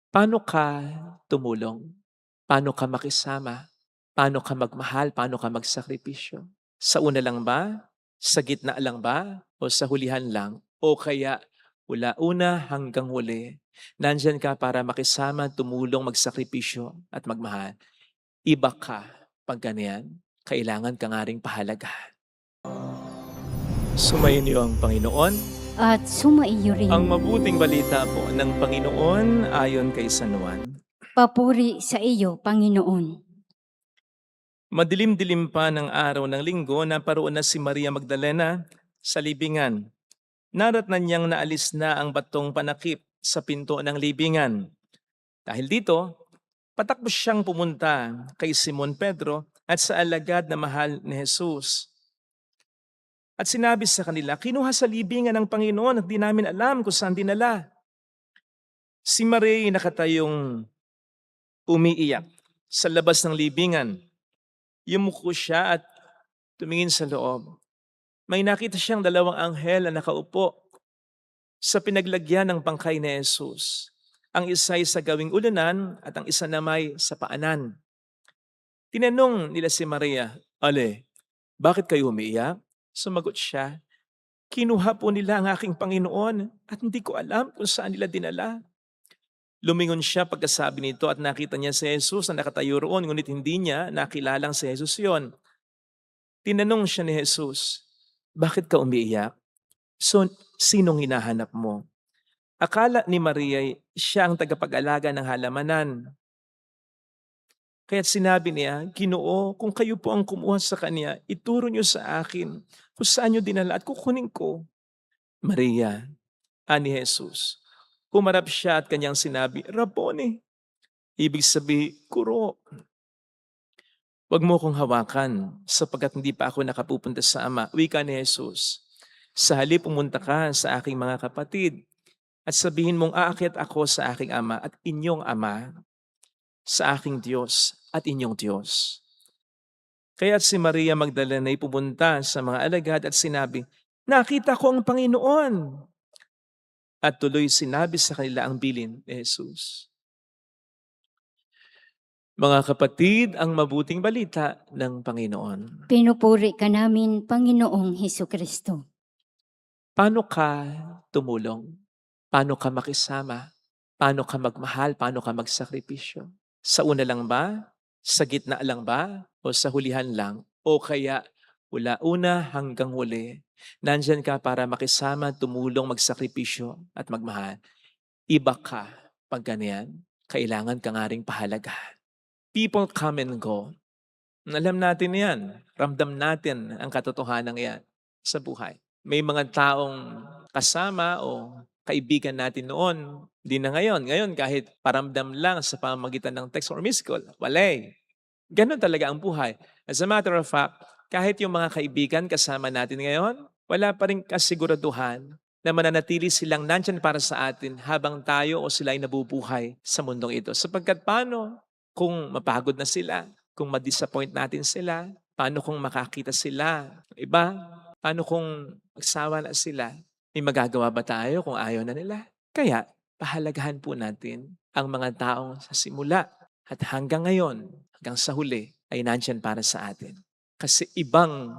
Paano ka tumulong? Paano ka makisama? Paano ka magmahal? Paano ka magsakripisyo? Sa una lang ba? Sa gitna lang ba? O sa hulihan lang? O kaya mula una hanggang huli, nandyan ka para makisama, tumulong, magsakripisyo at magmahal. Iba ka pag ganyan. Kailangan ka nga ring pahalagahan. Sumayin niyo ang Panginoon. At sumaiyo Ang rin. mabuting balita po ng Panginoon ayon kay San Juan. Papuri sa iyo, Panginoon. Madilim-dilim pa ng araw ng linggo, naparoon na si Maria Magdalena sa libingan. Naratnan niyang naalis na ang batong panakip sa pinto ng libingan. Dahil dito, patakbo siyang pumunta kay Simon Pedro at sa alagad na mahal ni Jesus. At sinabi sa kanila, "Kinuha sa libingan ng Panginoon at di namin alam kung saan dinala." Si Maria ay nakatayong umiiyak sa labas ng libingan. Yumuko siya at tumingin sa loob. May nakita siyang dalawang anghel na nakaupo sa pinaglagyan ng bangkay ni Jesus. Ang isa ay sa gawing ulunan at ang isa namay sa paanan. Tinanong nila si Maria, "Ale, bakit kayo umiiyak?" Sumagot siya, "Kinuha po nila ang aking Panginoon at hindi ko alam kung saan nila dinala." Lumingon siya pagkasabi nito at nakita niya si Jesus na nakatayo roon, ngunit hindi niya nakilalang si Jesus yon. Tinanong siya ni Jesus, "Bakit ka umiiyak? So, sinong hinahanap mo?" Akala ni Maria siya ang tagapag-alaga ng halamanan. Kaya't sinabi niya, "Ginoo, kung kayo po ang kumuha sa kanya, ituro niyo sa akin kung saan niyo dinala at kukunin ko." "Maria," ani Jesus. Humarap siya at kanyang sinabi, "Rabboni," ibig sabihin, "Guro." "Huwag mo kong hawakan sapagkat hindi pa ako nakapupunta sa Ama," wika ni Jesus. "Sa halip pumunta ka sa aking mga kapatid at sabihin mong aakyat ako sa aking Ama at inyong Ama, sa aking Diyos at inyong Diyos." Kaya't si Maria Magdalena ay pumunta sa mga alagad at sinabi, "Nakita ko ang Panginoon." At tuloy sinabi sa kanila ang bilin ni Jesus. Mga kapatid, ang mabuting balita ng Panginoon. Pinupuri ka namin, Panginoong Hesukristo. Paano ka tumulong? Paano ka makisama? Paano ka magmahal? Paano ka magsakripisyo? Sa una lang ba? Sa gitna lang ba? O sa hulihan lang? O kaya mula una hanggang huli, nandyan ka para makisama, tumulong, magsakripisyo at magmahal. Iba ka pag ganyan. Kailangan ka nga ring pahalagahan. People come and go. Alam natin yan. Ramdam natin ang katotohanan yan sa buhay. May mga taong kasama o kaibigan natin noon, hindi na ngayon. Ngayon, kahit paramdam lang sa pamamagitan ng text or missed call, wala eh. Ganon talaga ang buhay. As a matter of fact, kahit yung mga kaibigan kasama natin ngayon, wala pa rin kasiguraduhan na mananatili silang nandyan para sa atin habang tayo o sila ay nabubuhay sa mundong ito. Sapagkat paano kung mapagod na sila, kung ma-disappoint natin sila, paano kung makakita sila ng iba, paano kung magsawa na sila, may magagawa ba tayo kung ayaw na nila? Kaya pahalagahan po natin ang mga taong sa simula at hanggang ngayon, hanggang sa huli, ay nandyan para sa atin. Kasi ibang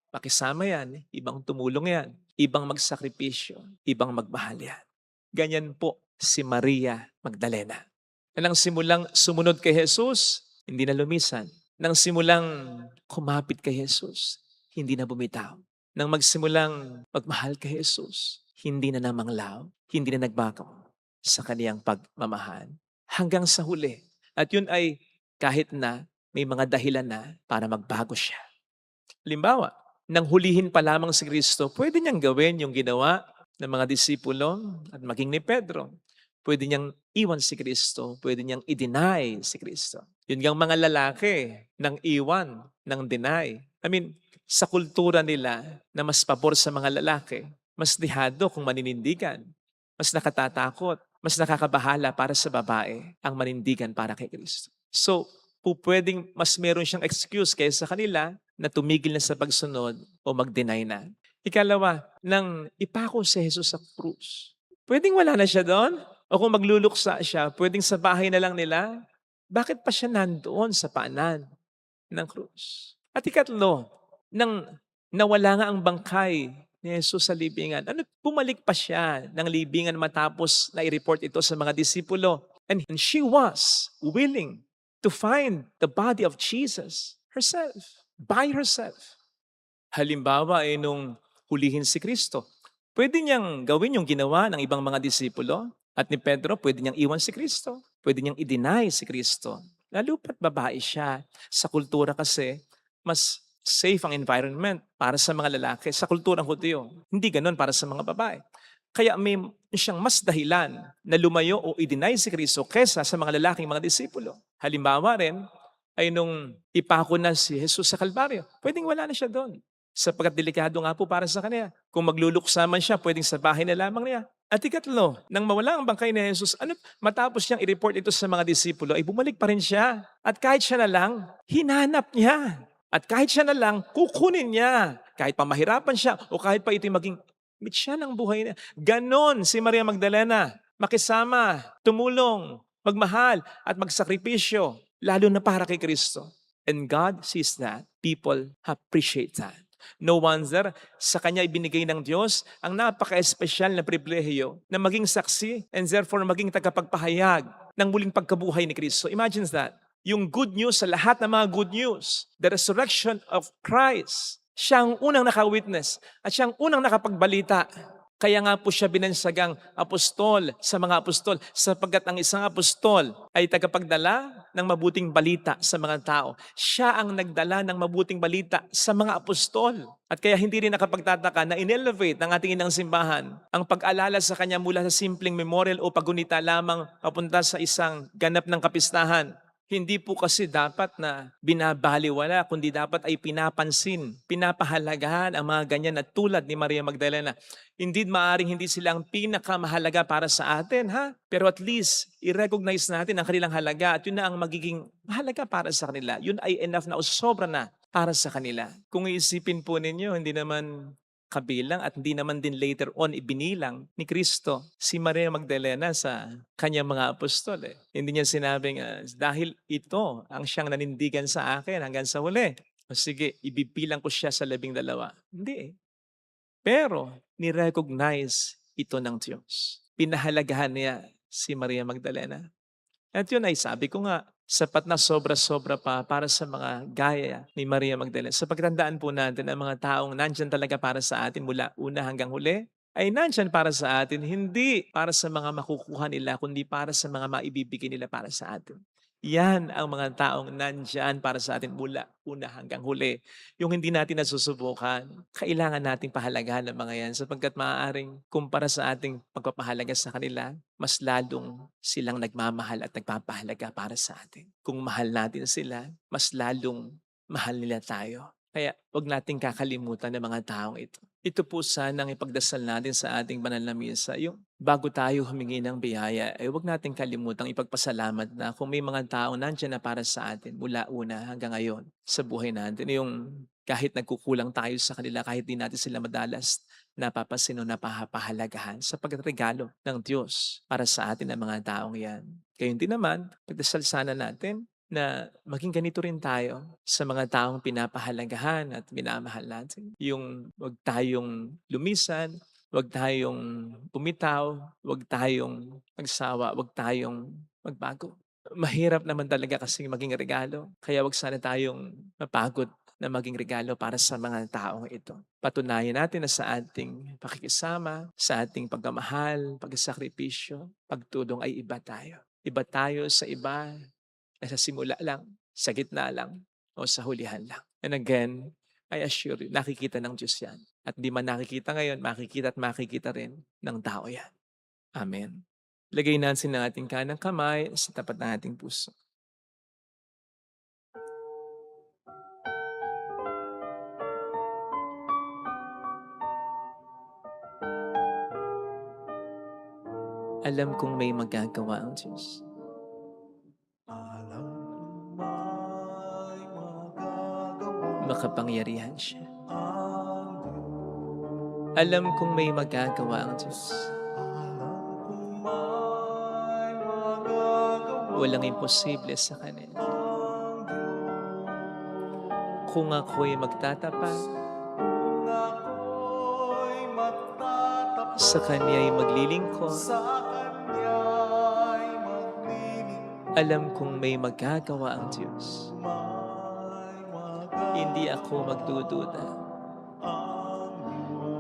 makisama yan, ibang tumulong yan, ibang magsakripisyo, ibang magmahal yan. Ganyan po si Maria Magdalena. Na nang simulang sumunod kay Jesus, hindi na lumisan. Nang simulang kumapit kay Jesus, hindi na bumitaw. Nang magsimulang magmahal kay Jesus, hindi na namanglaw, hindi na nagbago sa kaniyang pagmamahal. Hanggang sa huli. At yun ay kahit na may mga dahilan na para magbago siya. Halimbawa, nang hulihin pa lamang si Kristo, pwede niyang gawin yung ginawa ng mga disipulo at maging ni Pedro. Pwede niyang iwan si Kristo, pwede niyang i-deny si Kristo. Yun yung mga lalaki nang iwan, nang deny. I mean, sa kultura nila na mas pabor sa mga lalaki, mas dihado kung maninindigan, mas nakatatakot, mas nakakabahala para sa babae ang manindigan para kay Kristo. So, pwedeng mas meron siyang excuse kaysa kanila na tumigil na sa pagsunod o mag-deny na. Ikalawa, nang ipako si Jesus sa krus. Pwedeng wala na siya doon? O kung magluluksa siya, pwedeng sa bahay na lang nila. Bakit pa siya nandoon sa paanan ng krus? At ikatlo, nang nawala nga ang bangkay ni Jesus sa libingan, bumalik pa siya ng libingan matapos na i-report ito sa mga disipulo. And she was willing to find the body of Jesus herself, by herself. Halimbawa ay nung hulihin si Kristo, pwede niyang gawin yung ginawa ng ibang mga disipulo at ni Pedro, pwede niyang iwan si Kristo. Pwede niyang i-deny si Kristo. Lalo pat babae siya. Sa kultura kasi, mas safe ang environment para sa mga lalaki. Sa kulturang Hudyo, hindi ganun para sa mga babae. Kaya may siyang mas dahilan na lumayo o i-deny si Kristo kesa sa mga lalaking mga disipulo. Halimbawa rin, ay nung ipako na si Jesus sa Kalbaryo, pwedeng wala na siya doon. Sapagkat delikado nga po para sa kanya. Kung magluluksa man siya, pwedeng sa bahay na lamang niya. At ikatlo, nang mawala ang bangkay ni Jesus, matapos niyang i-report ito sa mga disipulo, ay bumalik pa rin siya. At kahit siya na lang, hinanap niya. At kahit siya na lang, kukunin niya. Kahit pa mahirapan siya o kahit pa ito'y maging mitya ng buhay niya. Ganon si Maria Magdalena. Makisama, tumulong, magmahal at magsakripisyo. Lalo na para kay Kristo. And God sees that. People appreciate that. No wonder, sa kanya ibinigay ng Diyos ang napaka-espesyal na pribilehiyo na maging saksi and therefore maging tagapagpahayag ng muling pagkabuhay ni Kristo. Imagine that. Yung good news sa lahat ng mga good news, the resurrection of Christ, siya ang unang naka-witness at siya ang unang nakapagbalita. Kaya nga po siya binansagang apostol sa mga apostol sapagkat ang isang apostol ay tagapagdala ng mabuting balita sa mga tao. Siya ang nagdala ng mabuting balita sa mga apostol. At kaya hindi rin nakapagtataka na in-elevate ng ating inang simbahan ang pag-alala sa kanya mula sa simpleng memorial o pagunita lamang papunta sa isang ganap ng kapistahan. Hindi po kasi dapat na binabaliwala, kundi dapat ay pinapansin, pinapahalagahan ang mga ganyan na tulad ni Maria Magdalena. Indeed, maaring hindi sila ang pinakamahalaga para sa atin, ha? Pero at least, i-recognize natin ang kanilang halaga at yun na ang magiging mahalaga para sa kanila. Yun ay enough na o sobra na para sa kanila. Kung iisipin po ninyo, hindi naman kabilang at hindi naman din later on ibinilang ni Kristo si Maria Magdalena sa kanyang mga apostol. Hindi niya sinabing, dahil ito ang siyang nanindigan sa akin hanggang sa huli. O sige, ibibilang ko siya sa 12. Hindi. Pero, ni-recognize ito ng Diyos. Pinahalagahan niya si Maria Magdalena. At yun ay sabi ko nga, sapat na sobra-sobra pa para sa mga gaya ni Maria Magdalena. Sa pagtandaan po natin, ang mga taong nandyan talaga para sa atin mula una hanggang huli, ay nandyan para sa atin, hindi para sa mga makukuha nila, kundi para sa mga maibibigay nila para sa atin. Yan ang mga taong nandyan para sa atin mula una hanggang huli. Yung hindi natin nasusubukan, kailangan nating pahalagahan ng mga yan sapagkat maaaring kumpara sa ating pagpapahalaga sa kanila, mas lalong silang nagmamahal at nagpapahalaga para sa atin. Kung mahal natin sila, mas lalong mahal nila tayo. Kaya huwag nating kakalimutan ng mga taong ito. Ito po sanang ipagdasal natin sa ating banal na misa. Yung bago tayo humingi ng biyaya, ay huwag nating kalimutang ipagpasalamat na kung may mga taong nandiyan na para sa atin mula una hanggang ngayon sa buhay natin. Yung kahit nagkukulang tayo sa kanila, kahit di natin sila madalas napapansin o napapahalagahan sa pagregalo ng Diyos para sa atin ang mga taong yan. Gayun din naman, pagdasal sana natin na maging ganito rin tayo sa mga taong pinapahalagahan at minamahal natin. Yung wag tayong lumisan, wag tayong bumitaw, wag tayong magsawa, wag tayong magbago. Mahirap naman talaga kasing maging regalo. Kaya wag sana tayong mapagod na maging regalo para sa mga taong ito. Patunayan natin na sa ating pakikisama, sa ating pagmamahal, pagsakripisyo, pagtulong ay iba tayo. Iba tayo sa iba na sa simula lang, sa gitna lang, o sa hulihan lang. And again, I assure you, nakikita ng Diyos yan. At di man nakikita ngayon, makikita at makikita rin ng tao yan. Amen. Lagay natin ng ating kanang kamay sa tapat ng ating puso. Alam kong may magagawa ang Diyos. Alam kong may magagawa Makapangyarihan siya. ang Diyos. Alam kong may magagawa ang Diyos. Alam kong may Walang imposible sa Kanya. Kung ako'y magtatapat, Kung ako'y magtatapat sa Kanya'y maglilingkod, sa Kanya'y maglilingkod, alam kong may magagawa ang Diyos. may magagawa Hindi ako magdududa. ang Diyos.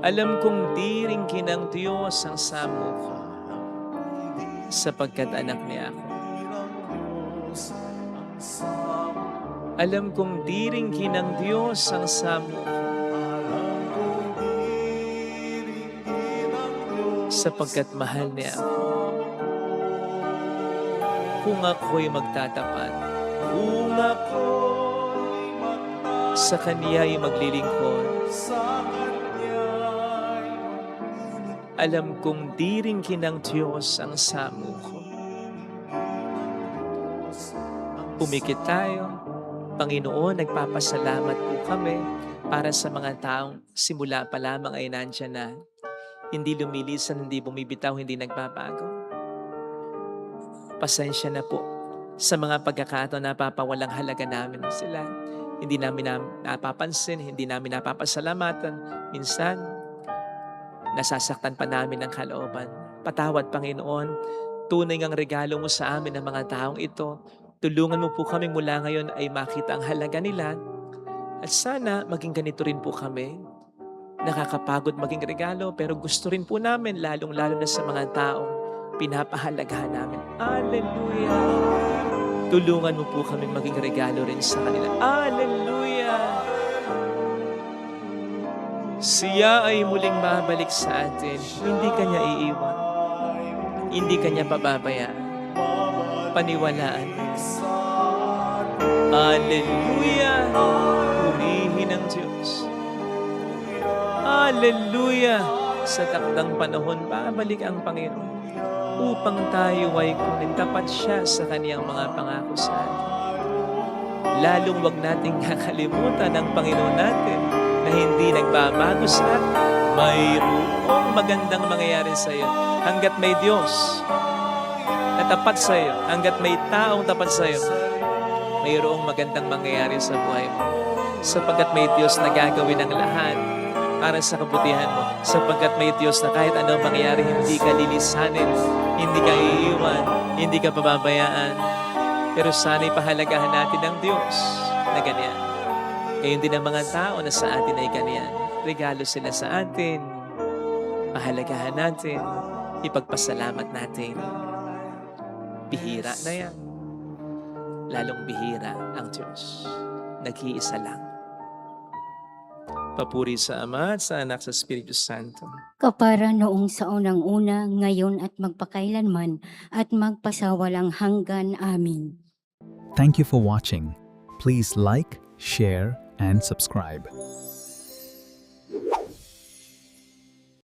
Alam kong diringkin ng Diyos ang samo ko, sapagkat anak niya ako. Ng Diyos ang sama. Alam kong diringkin ng Diyos ang samo ko, Alam kong diringkin ng Diyos sapagkat mahal niya ako. Kung ako'y magtatapat, kung ako'y magtatapat sa Kanya'y maglilingkod, sa Kanya'y maglilingkod. alam kong diringkin ng Diyos ang samo ko. Pumikit tayo. Panginoon, nagpapasalamat po kami para sa mga taong simula pa lamang ay nandyan na. Hindi lumilisan, hindi bumibitaw, hindi nagbabago. Pasensya na po sa mga pagkakataon na napapawalang halaga namin sila. Hindi namin napapansin, hindi namin napapasalamatan. Minsan, nasasaktan pa namin ang kalooban. Patawad, Panginoon. Tunay ngang regalo mo sa amin ang mga taong ito. Tulungan mo po kami mula ngayon ay makita ang halaga nila. At sana maging ganito rin po kami. Nakakapagod maging regalo pero gusto rin po namin lalong-lalo na sa mga taong pinapahalagahan namin. Hallelujah! Tulungan mo po kami maging regalo rin sa kanila. Hallelujah! Siya ay muling babalik sa atin. Hindi kanya iiwan. Hindi kanya pababayaan. Paniwalaan mo. Hallelujah! Purihin ang Diyos. Hallelujah! Sa takdang panahon, babalik ang Panginoon upang tayo ay kunin tapat siya sa kaniyang mga pangako sa atin. Lalong wag nating kakalimutan ang Panginoon natin na hindi nagbabago sa atin. Mayroong magandang mangyayari sa iyo hanggat may Diyos na tapat sa iyo, hanggat may taong tapat sa iyo. Mayroong magandang mangyayari sa buhay mo sapagkat may Diyos na gagawin ang lahat para sa kabutihan mo, sapagkat may Diyos na kahit anong mangyayari, hindi ka lilisanin, hindi ka iiwan, hindi ka pababayaan. Pero sana'y pahalagahan natin ang Diyos na ganyan. Ngayon din ang mga tao na sa atin ay ganyan. Regalo sila sa atin. Pahalagahan natin. Ipagpasalamat natin. Bihira na yan. Lalong bihira ang Diyos. Nag-iisa lang. Papuri sa Ama at sa Anak sa Espiritu Santo. Kapara noong sa unang-una, ngayon at magpakailanman, at magpasawalang hanggan. Amin. Thank you for watching. Please like, share, and subscribe.